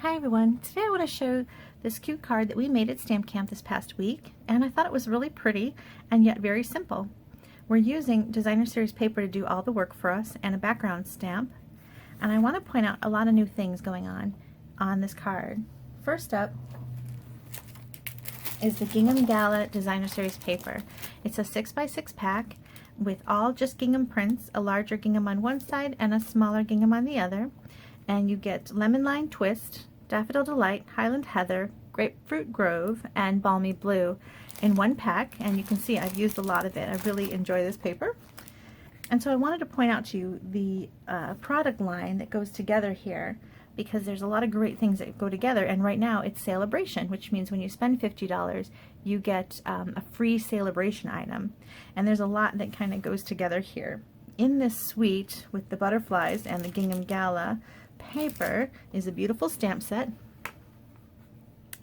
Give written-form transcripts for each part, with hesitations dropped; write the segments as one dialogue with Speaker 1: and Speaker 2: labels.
Speaker 1: Hi everyone, today I want to show this cute card that we made at Stamp Camp this past week, and I thought it was really pretty and yet very simple. We're using designer series paper to do all the work for us and a background stamp, and I want to point out a lot of new things going on this card. First up is the Gingham Gala designer series paper. It's a 6x6 pack with all just gingham prints, a larger gingham on one side and a smaller gingham on the other. And you get Lemon Lime Twist, Daffodil Delight, Highland Heather, Grapefruit Grove, and Balmy Blue in one pack. And you can see I've used a lot of it. I really enjoy this paper. And so I wanted to point out to you the product line that goes together here, because there's a lot of great things that go together. And right now it's Sale-a-Bration, which means when you spend $50, you get a free Sale-a-Bration item. And there's a lot that kind of goes together here. In this suite with the butterflies and the Gingham Gala paper is a beautiful stamp set.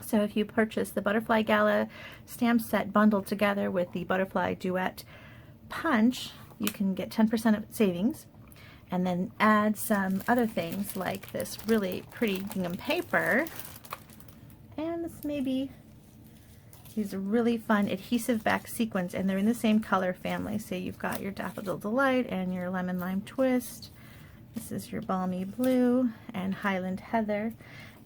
Speaker 1: So if you purchase the Butterfly Gala stamp set bundled together with the Butterfly Duet punch, you can get 10% of savings, and then add some other things like this really pretty gingham paper, and this maybe these are really fun adhesive back sequins, and they're in the same color family. So you've got your Daffodil Delight and your Lemon Lime Twist. This is your Balmy Blue and Highland Heather.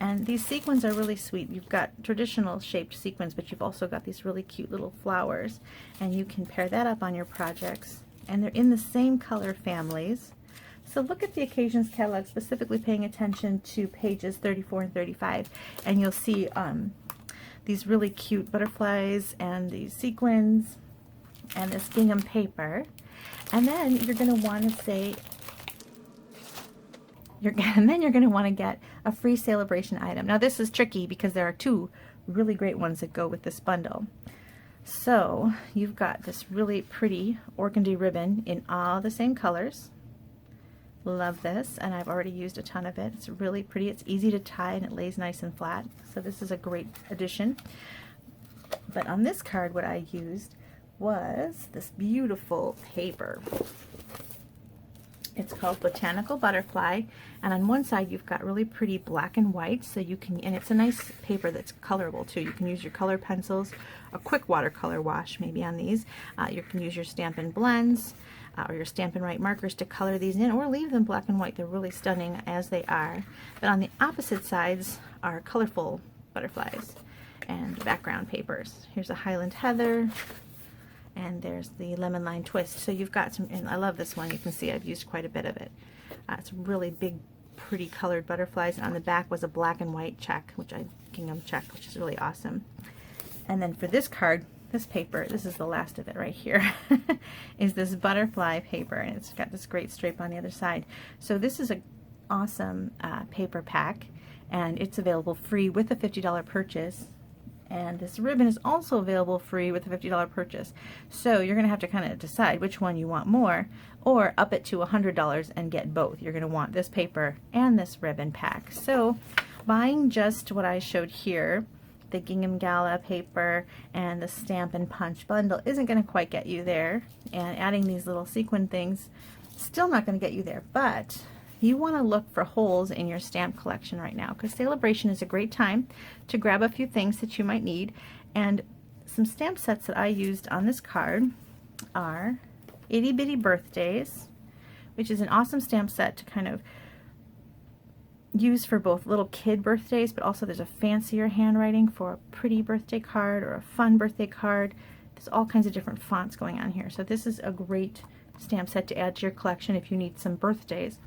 Speaker 1: And these sequins are really sweet. You've got traditional shaped sequins, but you've also got these really cute little flowers. And you can pair that up on your projects. And they're in the same color families. So look at the Occasions catalog, specifically paying attention to pages 34 and 35. And you'll see these really cute butterflies and these sequins and this gingham paper. And then you're going to want to say, and then you're going to want to get a free Sale-a-Bration item. Now this is tricky because there are two really great ones that go with this bundle. So you've got this really pretty organdy ribbon in all the same colors. Love this, and I've already used a ton of it. It's really pretty. It's easy to tie and it lays nice and flat. So this is a great addition. But on this card what I used was this beautiful paper. It's called Botanical Butterfly, and on one side you've got really pretty black and white, so you can, and it's a nice paper that's colorable too. You can use your color pencils, a quick watercolor wash maybe on these. You can use your Stampin' Blends or your Stampin' Write markers to color these in, or leave them black and white. They're really stunning as they are. But on the opposite sides are colorful butterflies and background papers. Here's a Highland Heather, and there's the Lemon Lime Twist. So you've got some, and I love this one. You can see I've used quite a bit of it. It's really big, pretty colored butterflies. And on the back was a black and white check, gingham check, which is really awesome. And then for this card, this paper, this is the last of it right here, is this butterfly paper, and it's got this great stripe on the other side. So this is an awesome paper pack, and it's available free with a $50 purchase. And this ribbon is also available free with a $50 purchase. So you're going to have to kind of decide which one you want more, or up it to $100 and get both. You're going to want this paper and this ribbon pack. So buying just what I showed here, the Gingham Gala paper and the Stampin' Punch bundle, isn't going to quite get you there. And adding these little sequin things, still not going to get you there. But you want to look for holes in your stamp collection right now, because Sale-a-Bration is a great time to grab a few things that you might need. And some stamp sets that I used on this card are Itty Bitty Birthdays, which is an awesome stamp set to kind of use for both little kid birthdays, but also there's a fancier handwriting for a pretty birthday card or a fun birthday card. There's all kinds of different fonts going on here. So this is a great stamp set to add to your collection if you need some birthdays.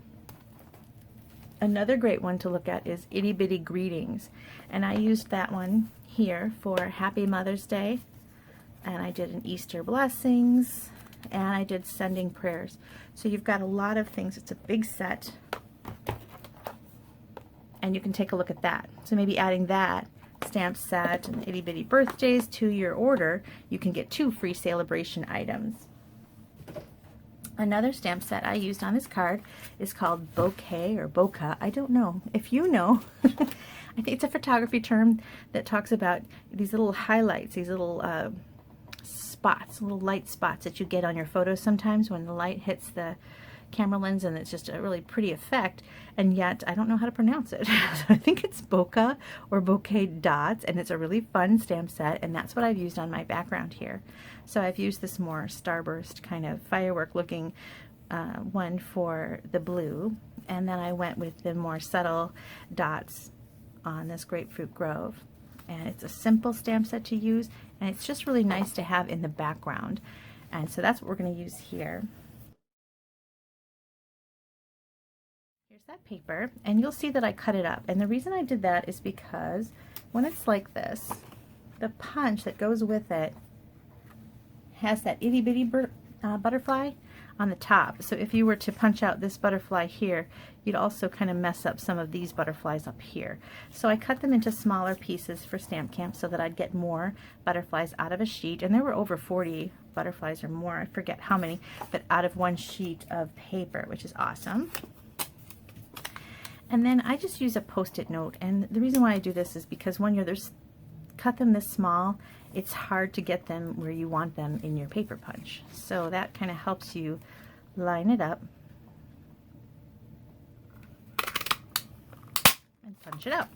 Speaker 1: Another great one to look at is Itty Bitty Greetings, and I used that one here for Happy Mother's Day, and I did an Easter Blessings, and I did Sending Prayers. So you've got a lot of things. It's a big set, and you can take a look at that. So maybe adding that stamp set and Itty Bitty Birthdays to your order, you can get 2 free Sale-a-Bration items. Another stamp set I used on this card is called Bokeh or Bokeh. I don't know. If you know, I think it's a photography term that talks about these little highlights, these little spots, little light spots that you get on your photos sometimes when the light hits the camera lens, and it's just a really pretty effect, and yet I don't know how to pronounce it. So I think it's Bokeh or Bokeh Dots, and it's a really fun stamp set, and that's what I've used on my background here. So I've used this more starburst kind of firework looking one for the blue, and then I went with the more subtle dots on this Grapefruit Grove. And it's a simple stamp set to use, and it's just really nice to have in the background. And so that's what we're going to use here. Here's that paper, and you'll see that I cut it up. And the reason I did that is because when it's like this, the punch that goes with it has that itty bitty butterfly on the top. So if you were to punch out this butterfly here, you'd also kind of mess up some of these butterflies up here. So I cut them into smaller pieces for Stamp Camp so that I'd get more butterflies out of a sheet. And there were over 40 butterflies or more, I forget how many, but out of one sheet of paper, which is awesome. And then I just use a Post-it note, and the reason why I do this is because when you're cut them this small, it's hard to get them where you want them in your paper punch. So that kind of helps you line it up and punch it out.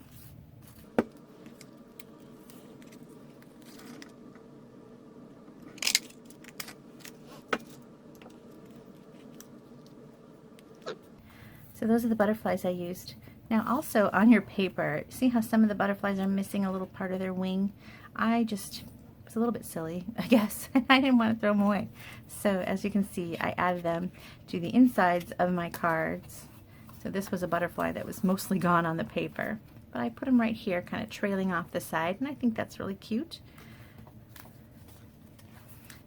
Speaker 1: So those are the butterflies I used. Now also on your paper, see how some of the butterflies are missing a little part of their wing? I just was a little bit silly, I guess. I didn't want to throw them away. So as you can see, I added them to the insides of my cards. So this was a butterfly that was mostly gone on the paper. But I put them right here, kind of trailing off the side, and I think that's really cute.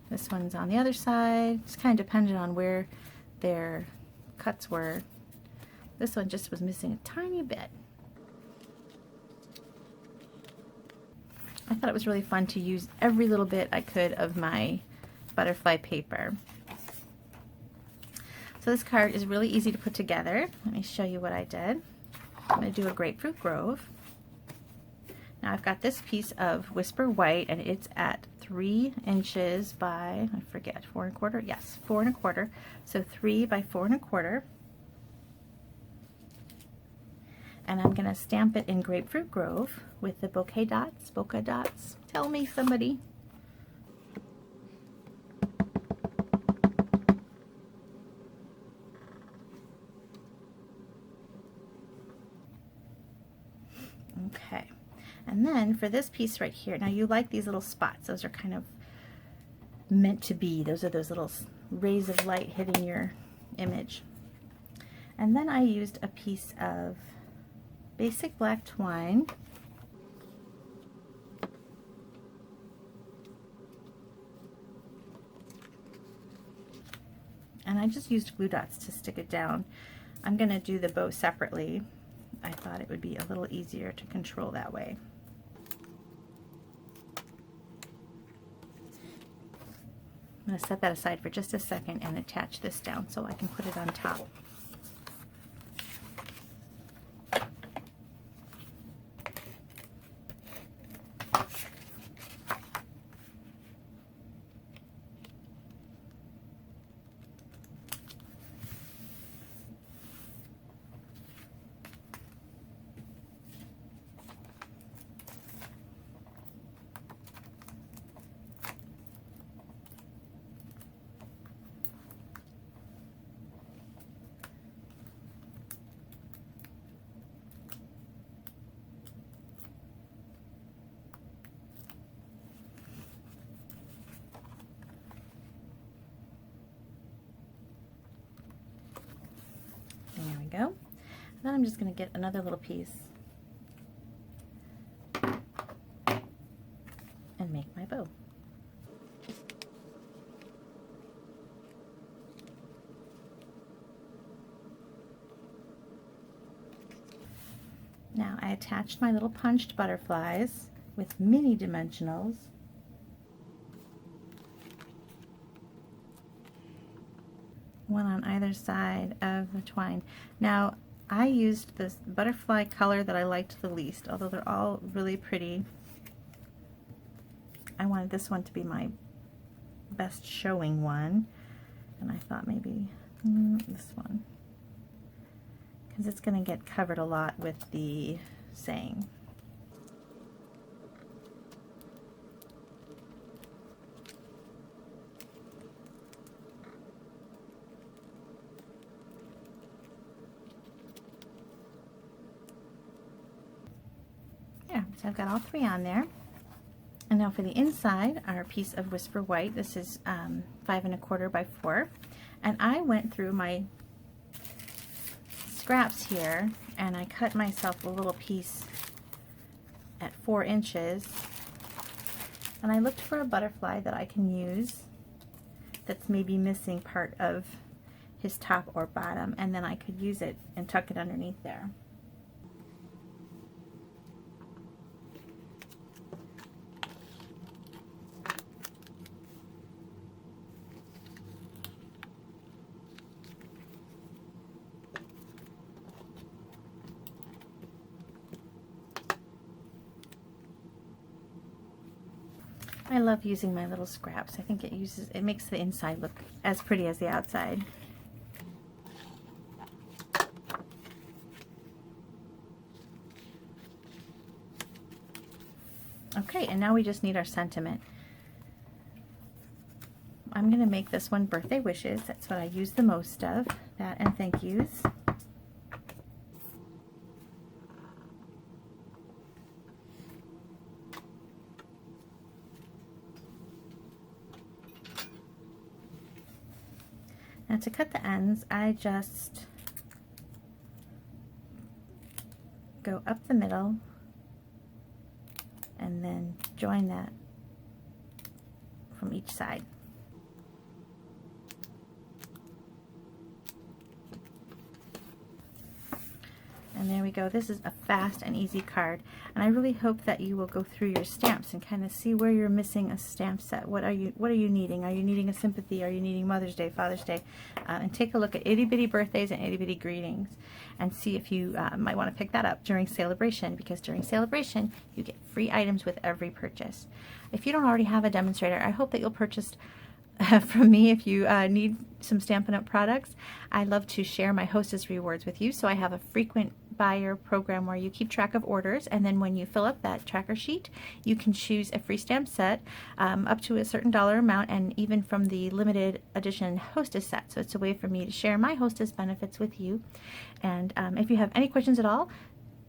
Speaker 1: This one's on the other side. It's kind of dependent on where their cuts were. This one just was missing a tiny bit. I thought it was really fun to use every little bit I could of my butterfly paper. So this card is really easy to put together. Let me show you what I did. I'm going to do a Grapefruit Grove. Now I've got this piece of Whisper White, and it's at 3 inches by, I forget, 4 1/4? Yes, 4 1/4. So 3 by 4 1/4. And I'm going to stamp it in Grapefruit Grove with the Bokeh Dots. Bokeh Dots. Tell me, somebody. Okay. And then for this piece right here, now you like these little spots. Those are kind of meant to be. Those are those little rays of light hitting your image. And then I used a piece of basic black twine, and I just used glue dots to stick it down. I'm going to do the bow separately. I thought it would be a little easier to control that way. I'm going to set that aside for just a second and attach this down so I can put it on top. There we go. Then I'm just going to get another little piece and make my bow. Now I attached my little punched butterflies with mini dimensionals. One on either side of the twine. Now I used this butterfly color that I liked the least, although they're all really pretty. I wanted this one to be my best showing one, and I thought maybe This one, because it's going to get covered a lot with the saying. There, so I've got all 3 on there. And now for the inside, our piece of Whisper White. This is 5 1/4 by 4. And I went through my scraps here and I cut myself a little piece at 4 inches. And I looked for a butterfly that I can use that's maybe missing part of his top or bottom, and then I could use it and tuck it underneath there. I love using my little scraps. I think it makes the inside look as pretty as the outside. Okay, and now we just need our sentiment. I'm going to make this one birthday wishes. That's what I use the most of, that and thank yous. Now to cut the ends, I just go up the middle and then join that from each side. And there we go. This is a fast and easy card. And I really hope that you will go through your stamps and kind of see where you're missing a stamp set. What are you needing? Are you needing a sympathy? Are you needing Mother's Day, Father's Day? And take a look at itty bitty birthdays and itty bitty greetings and see if you might want to pick that up during Sale-a-Bration, because during Sale-a-Bration you get free items with every purchase. If you don't already have a demonstrator, I hope that you'll purchase from me if you need some Stampin' Up! Products. I love to share my Hostess rewards with you, so I have a frequent buyer program where you keep track of orders, and then when you fill up that tracker sheet, you can choose a free stamp set up to a certain dollar amount, and even from the limited edition Hostess set. So it's a way for me to share my Hostess benefits with you. And if you have any questions at all,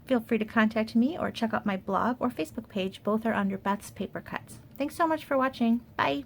Speaker 1: feel free to contact me or check out my blog or Facebook page. Both are under Beth's Paper Cuts. Thanks so much for watching. Bye!